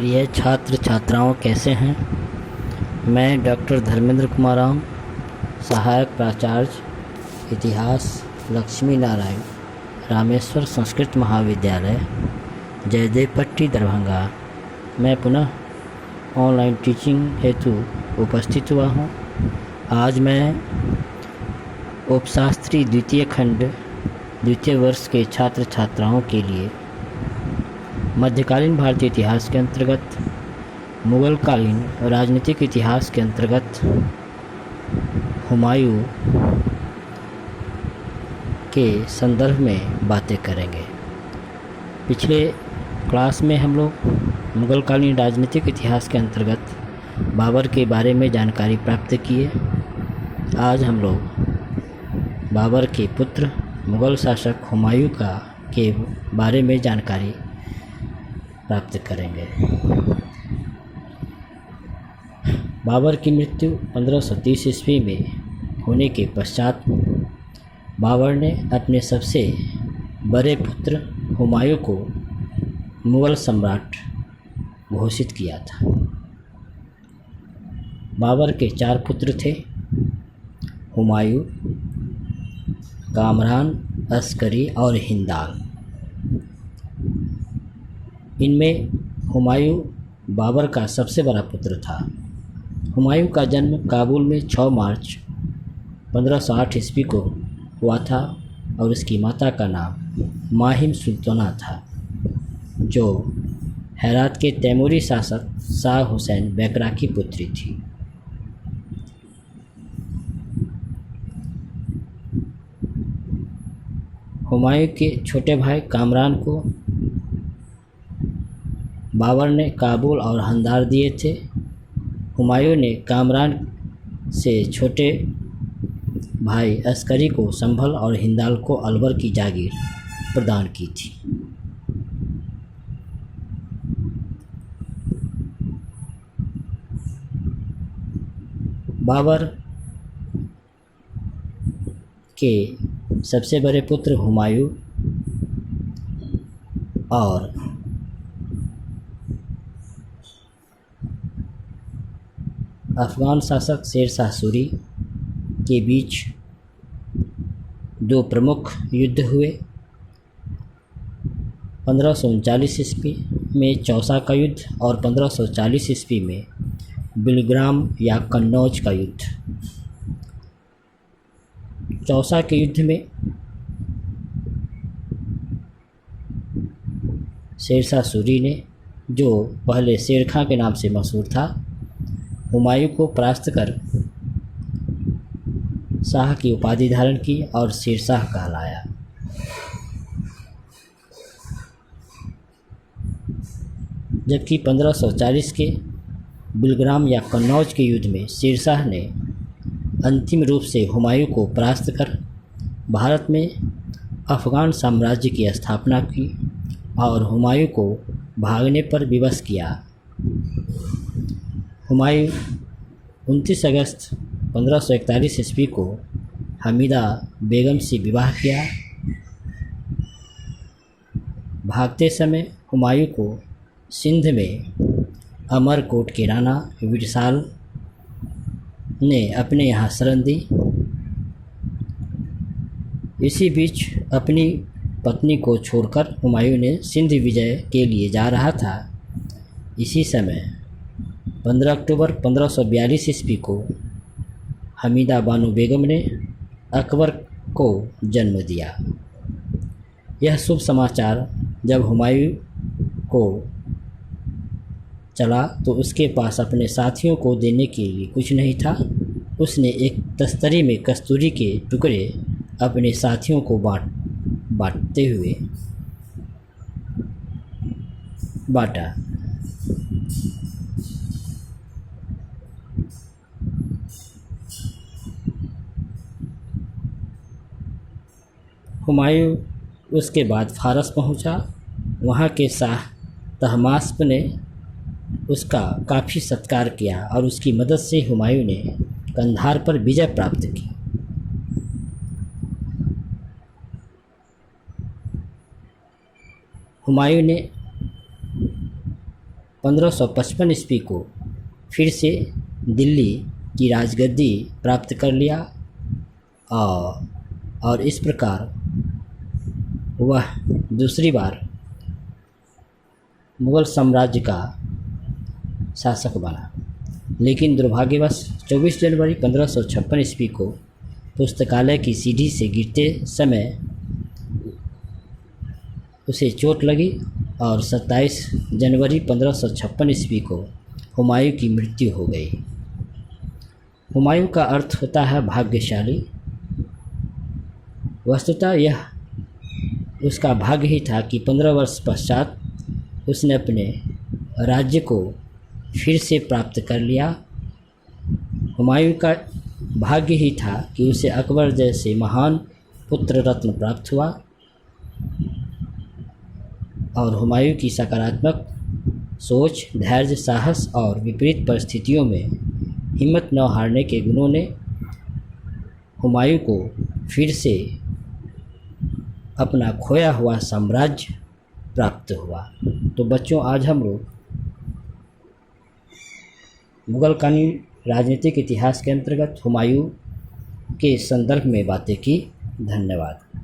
प्रिय छात्र छात्राओं, कैसे हैं। मैं डॉक्टर धर्मेंद्र कुमार राम, सहायक प्राचार्य इतिहास, लक्ष्मी नारायण रामेश्वर संस्कृत महाविद्यालय, जयदेव पट्टी, दरभंगा। मैं पुनः ऑनलाइन टीचिंग हेतु उपस्थित हुआ हूँ। आज मैं उपशास्त्री द्वितीय खंड द्वितीय वर्ष के छात्र छात्राओं के लिए मध्यकालीन भारतीय इतिहास के अंतर्गत मुग़ल कालीन राजनीतिक इतिहास के अंतर्गत हुमायूं के संदर्भ में बातें करेंगे। पिछले क्लास में हम लोग मुग़ल कालीन राजनीतिक इतिहास के अंतर्गत बाबर के बारे में जानकारी प्राप्त किए। आज हम लोग बाबर के पुत्र मुग़ल शासक हुमायूं के बारे में जानकारी प्राप्त करेंगे। बाबर की मृत्यु 1530 ईस्वी में होने के पश्चात बाबर ने अपने सबसे बड़े पुत्र हुमायूं को मुग़ल सम्राट घोषित किया था। बाबर के 4 पुत्र थे, हुमायूं, कामरान, अस्करी और हिंदाल। इनमें हुमायूं बाबर का सबसे बड़ा पुत्र था। हुमायूं का जन्म काबुल में 6 मार्च 1508 ईस्वी को हुआ था और उसकी माता का नाम माहिम सुल्ताना था, जो हेरात के तैमूरी शासक शाह हुसैन बैकरा की पुत्री थी। हुमायूं के छोटे भाई कामरान को बाबर ने काबुल और हंदार दिए थे। हुमायूं ने कामरान से छोटे भाई अस्करी को संभल और हिंदाल को अलवर की जागीर प्रदान की थी। बाबर के सबसे बड़े पुत्र हुमायूं और अफ़गान शासक शेर शाह सूरी के बीच 2 प्रमुख युद्ध हुए। 1539 ईस्वी में चौसा का युद्ध और 1540 ईस्वी में बिलग्राम या कन्नौज का युद्ध। चौसा के युद्ध में शेर शाह सूरी ने, जो पहले शेर खां के नाम से मशहूर था, हुमायूं को परास्त कर शाह की उपाधि धारण की और शेरशाह कहलाया। जबकि 1540 के बिलग्राम या कन्नौज के युद्ध में शेरशाह ने अंतिम रूप से हुमायूं को परास्त कर भारत में अफ़गान साम्राज्य की स्थापना की और हुमायूं को भागने पर विवश किया। हुमायूं 29 अगस्त 1541 ईस्वी को हमीदा बेगम से विवाह किया। भागते समय हुमायूं को सिंध में अमरकोट के राणा विरसाल ने अपने यहाँ शरण दी। इसी बीच अपनी पत्नी को छोड़कर हुमायूं ने सिंध विजय के लिए जा रहा था। इसी समय 15 अक्टूबर 1542 ईस्वी को हमीदा बानो बेगम ने अकबर को जन्म दिया। यह शुभ समाचार जब हुमायूं को चला तो उसके पास अपने साथियों को देने के लिए कुछ नहीं था। उसने एक तस्तरी में कस्तूरी के टुकड़े अपने साथियों को बांटते हुए बांटा। हुमायूं उसके बाद फारस पहुंचा। वहां के शाह तहमास्प ने उसका काफ़ी सत्कार किया और उसकी मदद से हुमायूं ने कंधार पर विजय प्राप्त की। हुमायूं ने 1555 ईस्वी को फिर से दिल्ली की राजगद्दी प्राप्त कर लिया और इस प्रकार वह दूसरी बार मुग़ल साम्राज्य का शासक बना। लेकिन दुर्भाग्यवश 24 जनवरी 1556 ईस्वी को पुस्तकालय की सीढ़ी से गिरते समय उसे चोट लगी और 27 जनवरी 1556 ईस्वी को हुमायूं की मृत्यु हो गई। हुमायूं का अर्थ होता है भाग्यशाली। वस्तुतः यह उसका भाग्य ही था कि 15 वर्ष पश्चात उसने अपने राज्य को फिर से प्राप्त कर लिया। हुमायूं का भाग्य ही था कि उसे अकबर जैसे महान पुत्र रत्न प्राप्त हुआ और हुमायूं की सकारात्मक सोच, धैर्य, साहस और विपरीत परिस्थितियों में हिम्मत न हारने के गुणों ने हुमायूं को फिर से अपना खोया हुआ साम्राज्य प्राप्त हुआ। तो बच्चों, आज हम लोग मुग़ल कालीन राजनीतिक इतिहास के अंतर्गत हुमायूं के संदर्भ में बातें की। धन्यवाद।